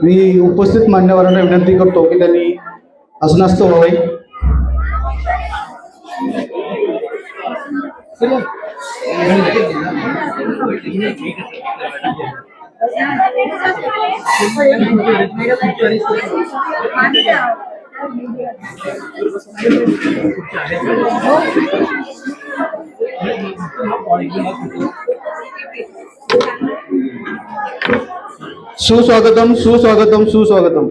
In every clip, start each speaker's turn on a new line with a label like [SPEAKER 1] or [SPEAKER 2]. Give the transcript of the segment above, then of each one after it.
[SPEAKER 1] मी उपस्थित मान्यवरांना विनंती करतो की त्यांनी आसनस्थ व्हावे. सुस्वागतम सुस्वागतम सुस्वागतम.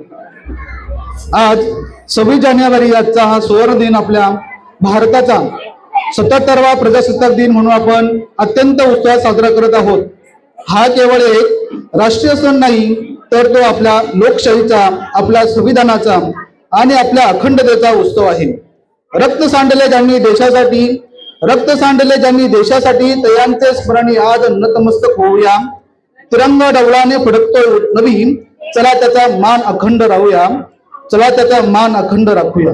[SPEAKER 1] आज 26 जानेवारी आजचा हा सुवर्ण दिन आपल्या भारताचा 77वा प्रजासत्ताक दिन म्हणून आपण अत्यंत उत्साहात साजरा करत आहोत. हा केवळ एक राष्ट्रीय सण नाही, तर तो आपल्या लोकशाहीचा, आपल्या संविधानाचा आणि आपल्या अखंडतेचा उत्सव आहे. रक्त सांडले ज्यांनी देशासाठी त्यांचे स्मरणी आज नतमस्तक होऊया. तिरंगा डौलाने फडकतो नवीन, चला त्याचा मान अखंड राहूया, चला त्याचा मान अखंड राखूया.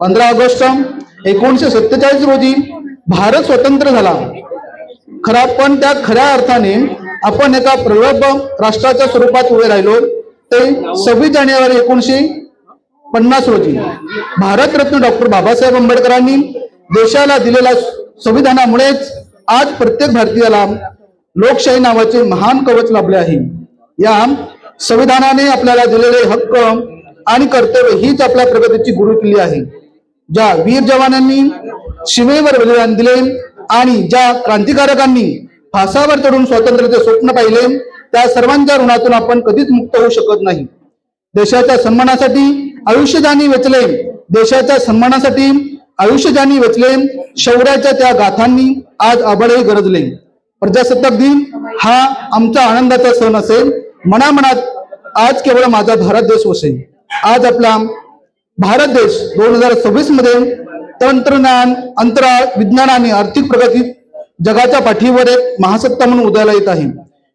[SPEAKER 1] 15 ऑगस्ट 1947 रोजी भारत स्वतंत्र झाला खरा, पण त्या खऱ्या अर्थाने आपण एका प्रगल्भ राष्ट्राच्या स्वरूपात उभे राहिलो ते 26 जानेवारी 1950 रोजी. भारतरत्न डॉक्टर बाबासाहेब आंबेडकरांनी देशाला दिलेल्या संविधानामुळेच आज प्रत्येक भारतीयाला लोकशाही नावाचे महान कवच लाभले आहे. या संविधानाने आपल्याला दिलेले हक्क आणि कर्तव्य हीच आपल्या प्रगतीची गुरुकिल्ली आहे. ज्या वीर जवानांनी सीमेवर बलिदान दिले आणि ज्या क्रांतिकारकांनी फासावर चढून स्वातंत्र्याचे स्वप्न पाहिले, त्या सर्वांच्या ऋणातून आपण कधीच मुक्त होऊ शकत नाही. देशाच्या सन्मानासाठी आयुष्य ज्यांनी वेचले, देशाच्या सन्मानासाठी आयुष्य ज्यांनी वेचले, शौर्याच्या त्या गाथांनी आज आबळही गरजले. प्रजासत्ताक दिन हा आमचा आनंदाचा सण असेल. मनामनात आज केवळ माझा भारत देश वसेल. आज आपला भारत देश 2026 मध्ये तंत्रज्ञान, अंतराळ, विज्ञान आणि आर्थिक प्रगतीत जगाच्या पाठीवर एक महासत्ता म्हणून उदयाला येत आहे.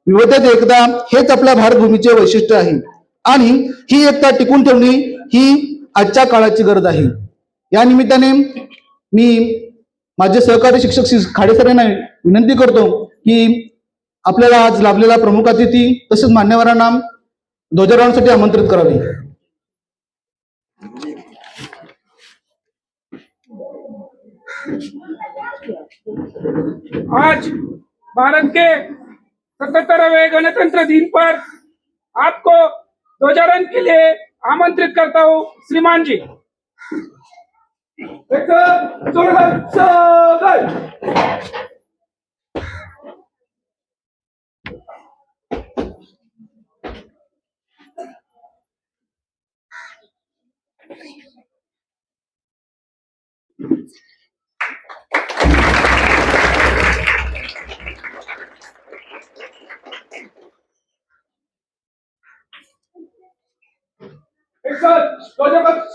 [SPEAKER 1] विविधतेत एकता हेच आपल्या भारत भूमीचे वैशिष्ट्य आहे आणि ही एकता टिकून ठेवणे ही आजच्या काळाची गरज आहे. या निमित्ताने मी माझे सहकारी शिक्षक खाडे सर यांना विनंती करतो की आपल्याला आज लाभलेला प्रमुख अतिथी तसेच मान्यवरांना ध्वजारोहणासाठी आमंत्रित करावे.
[SPEAKER 2] आज भारत के 77वें गणतंत्र दिन पर आपको ध्वजारोहण के लिए आमंत्रित करता हूँ श्रीमान जी. एक साथ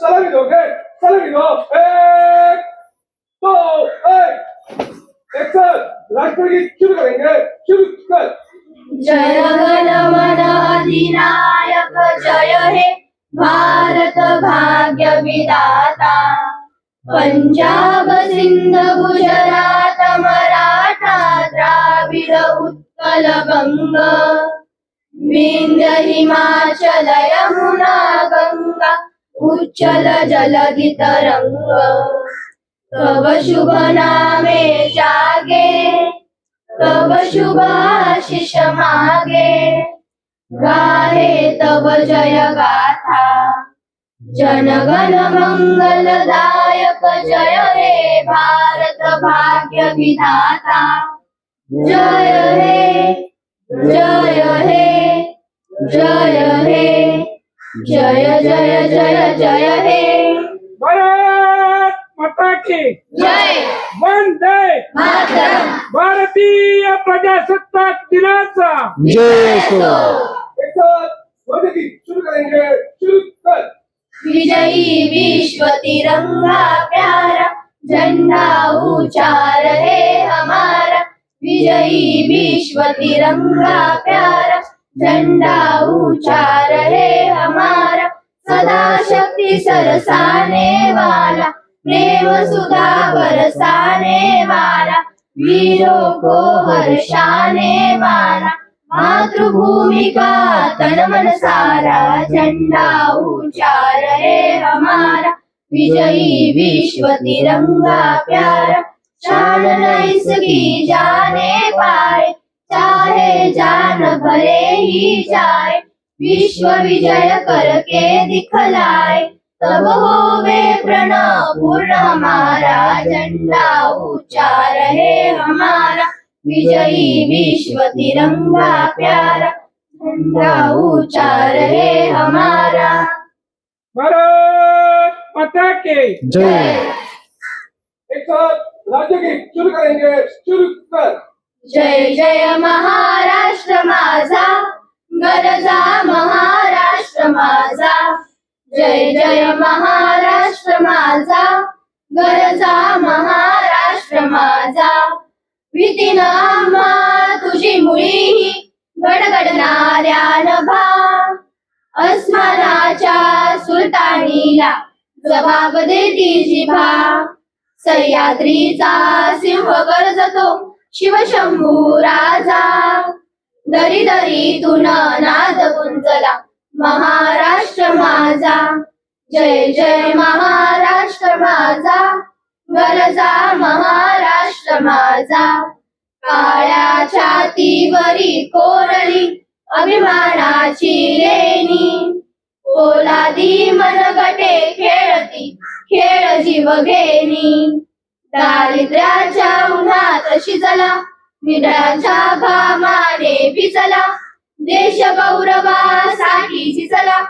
[SPEAKER 2] सलामी दोगे, सलामी दो. एक दो एक साथ राष्ट्रगीत शुरू करेंगे. शुरू कर.
[SPEAKER 3] जय गण मन अधिनायक जय हे भारत भाग्य विधाता. पंजाब सिंध गुजरात मराठा द्राविड उत्कल बंग. विंध्य हिमाचल यमुना गंगा उच्चल जलधि तरंग. तब शुभ नामे जागे, तब शुभ आशीष मागे. गाहे तब जय गाथा, जनगण मंगलदायक जय हे भारत भाग्य विधाता. जय हे जय हे जय हे जय जय जय जय हे.
[SPEAKER 2] भारत माता की
[SPEAKER 3] जय.
[SPEAKER 2] वंदे
[SPEAKER 3] मातरम.
[SPEAKER 2] भारतीय प्रजासत्ताक दिनाचा
[SPEAKER 1] जय हो.
[SPEAKER 2] एक साथ ध्वजागीत शुरू करेंगे. शुरू कर.
[SPEAKER 3] विजयी विश्व तिरंगा प्यारा, झंडा ऊंचा रहे हमारा. विजयी विश्व तिरंगा प्यारा, झंडा ऊंचा रहे हमारा. सदा शक्ति सरसाने वाला, प्रेम सुधा बरसाने वाला. वीरों को हर्षाने वाला, मातृभूमि का तन मन सारा, झंडा ऊंचा रहे हमारा, विजयी विश्व तिरंगा प्यारा, शान इसकी जाने पाए, चाहे जान भले ही जाए, विश्व विजय करके दिखलाए, तब होवे प्रणव पूर्ण हमारा, झंडा ऊंचा रहे हमारा, विजयी विश्व तिरंगा प्यारा, झंडा ऊंचा रहे हमारा।
[SPEAKER 2] भारत माता की
[SPEAKER 1] जय।
[SPEAKER 2] एक साथ राज्य गीत शुरू करेंगे, शुरू कर।
[SPEAKER 3] जय जय महाराष्ट्र माझा, गरजा महाराष्ट्र माझा, जय जय महाराष्ट्र माझा, गरजा महाराष्ट्र माझा, भीतीन आम्हा तुझी मुळी गडगडणाऱ्या नभा, अस्मानाच्या सुलतानीला जबाब देती जिभा, सह्याद्रीचा सिंह गरजतो शिवशंभू राजा, दरी दरीतून नाद गुंजला महाराष्ट्र माझा, जय जय महाराष्ट्र माझा, गरजा महाराष्ट्र माझा, काळ्या छातीवरी कोरली अभिमानाची लेणी, पोलादी मनगटे खेळती खेळ जीव घेणी, दारिद्र्याच्या उन्हात शिजला विडळाच्या घामाने भिजला, देश गौरवासाठी झिजला,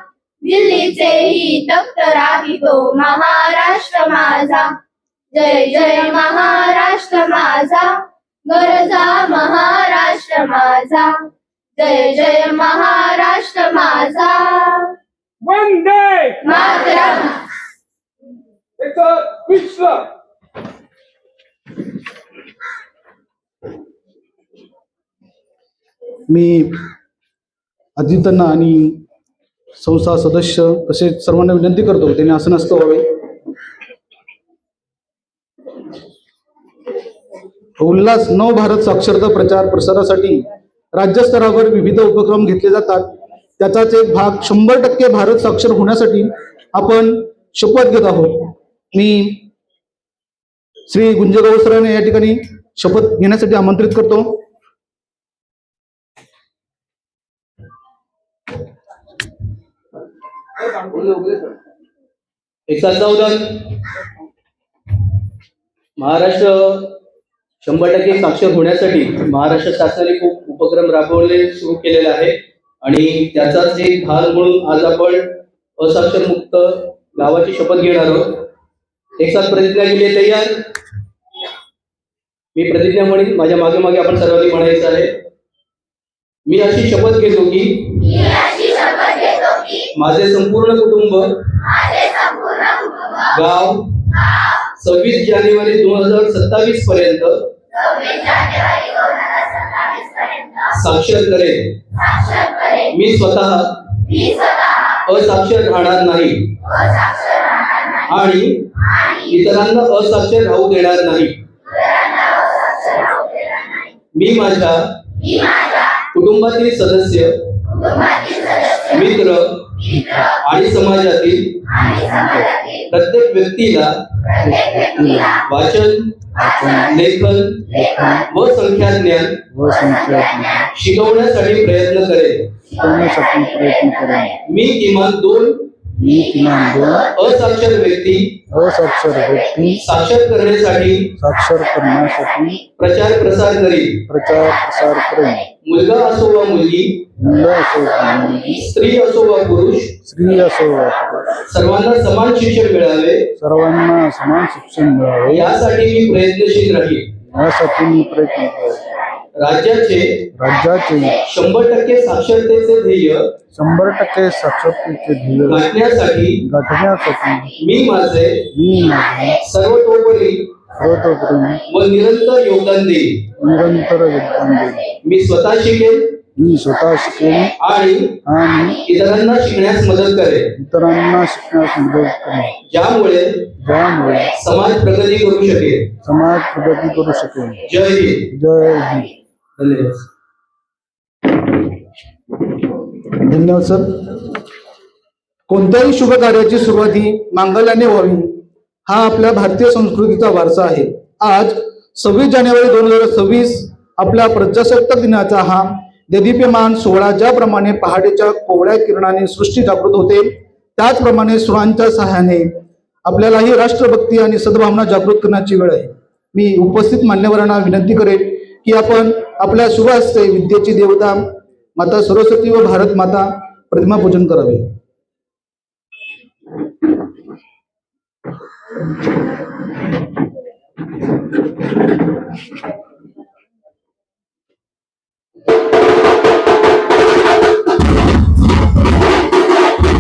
[SPEAKER 3] दिल्लीचेही तख्त राहितो महाराष्ट्र माझा, जय जय महाराष्ट्र माझा, गरजा महाराष्ट्र माझा, जय जय महाराष्ट्र माझा,
[SPEAKER 2] वंदे
[SPEAKER 3] मातरम।
[SPEAKER 2] एक साथ विश्व
[SPEAKER 1] मी अजितांना आणि संस्था सदस्य तसेच सर्वांना विनंती करतो त्यांनी आसनस्थ व्हावे। उल्हास नव भारत साक्षरता प्रचार प्रसारासाठी राज्यस्तरावर विविध उपक्रम घेतले जातात, त्याचाच एक भाग 100% भारत साक्षर होण्यासाठी आपण शपथ घेत आहोत। मी श्री गुंजगाव सरांना या ठिकाणी शपथ घेण्यासाठी आमंत्रित करतो।
[SPEAKER 4] एक साथ जाऊन महाराष्ट्र 100% साक्षर होण्यासाठी महाराष्ट्र शासनाने खूप उपक्रम राबवले सुरू केलेले आहे आणि त्याचाच एक भाग म्हणून आज आपण असाक्षर मुक्त गावाची शपथ घेणार आहोत। एक साथ प्रतिज्ञा केली तयार? मी प्रतिज्ञा म्हणेन, माझ्या मागे मागे आपण सर्वांनी म्हणायचं आहे। मी अशी शपथ घेतो की माझे संपूर्ण कुटुंब गाव 26 जानेवारी 2027 पर्यंत साक्षर करेल। मी स्वतः असाक्षर राहणार नाही आणि इतरांना असाक्षर राहू देणार नाही। मी माझ्या कुटुंबातील सदस्य, मित्र आणि समाजातील प्रत्येक व्यक्तीला वाचन, लेखन व संख्याज्ञान शिकवण्यासाठी प्रयत्न करेल। मी किमान दोन असाक्षर व्यक्ती साक्षर करण्यासाठी प्रचार प्रसार करेल। मुलगा असो वा मुलगी, स्त्री असो वा पुरुष, सर्वांना समान शिक्षण मिळावे यासाठी मी प्रयत्नशील राहील। राज्याचे 100% साक्षरतेचे ध्येय गाठण्यासाठी मी माझे सर्वतोपरी व निरंतर योगदान देईन। मी स्वतः शिकेन आणि इतरांना शिकण्यास मदत करेन, ज्यामुळे समाज प्रगती करू शकेल। जय हिंद।
[SPEAKER 1] जय हिंद।
[SPEAKER 4] धन्यवाद।
[SPEAKER 1] धन्यवाद सर. कोणत्याही शुभ कार्याची सुरुवात ही मांगल्याने व्हावी, हा आपल्या भारतीय संस्कृतीचा वारसा आहे. आज 26 जानेवारी 2026 आपल्या प्रजासत्ताक दिनाचा हा देदीप्यमान सोहळा ज्याप्रमाणे पहाटेच्या कोवळ्या किरणाने सृष्टी जागृत होते, त्याचप्रमाणे सुरांच्या सहाय्याने आपल्यालाही राष्ट्रभक्ती आणि सद्भावना जागृत करण्याची वेळ आहे. मी उपस्थित मान्यवरांना विनंती करेन की आपण आपल्या शुभ हस्ते विद्येची देवता माता सरस्वती व भारत माता प्रतिमा पूजन करावे.